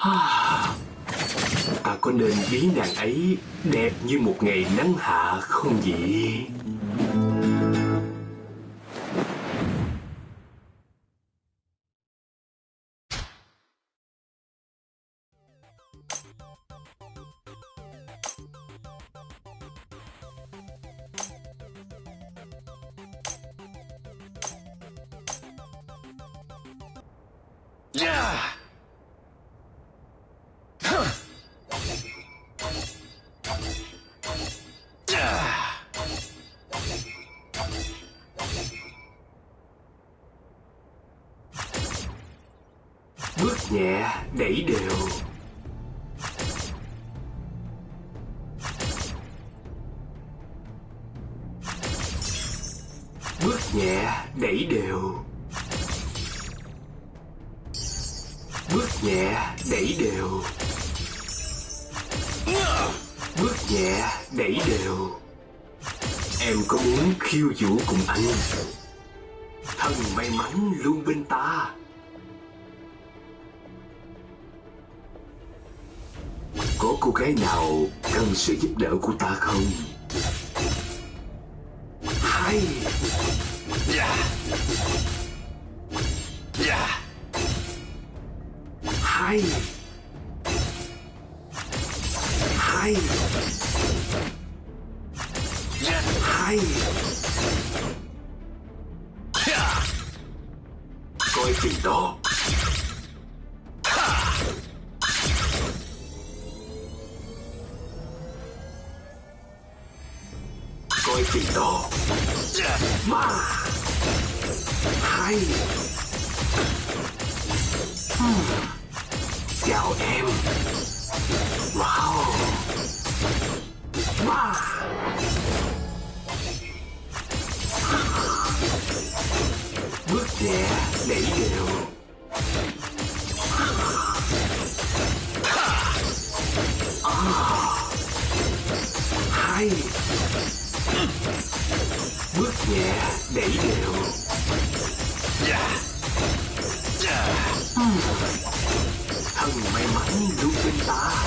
Ta có nên ví nàng ấy đẹp như một ngày nắng hạ không vậy? Bước nhẹ đẩy đều. Bước nhẹ đẩy đều. Bước nhẹ đẩy đều. Bước nhẹ đẩy đều. Em có muốn khiêu vũ cùng anh? Thần may mắn luôn bên ta. Có cô gái nào cần sự giúp đỡ của ta không? Hay. Hay. Hay. Hay. Coi chừng đó. Coi chừng đó. Mà. Hay. Chào em. Wow. Wow. Bước nhẹ đẩy đều. Hay. Bước nhẹ đẩy đều. Thần may mắn luôn bên ta.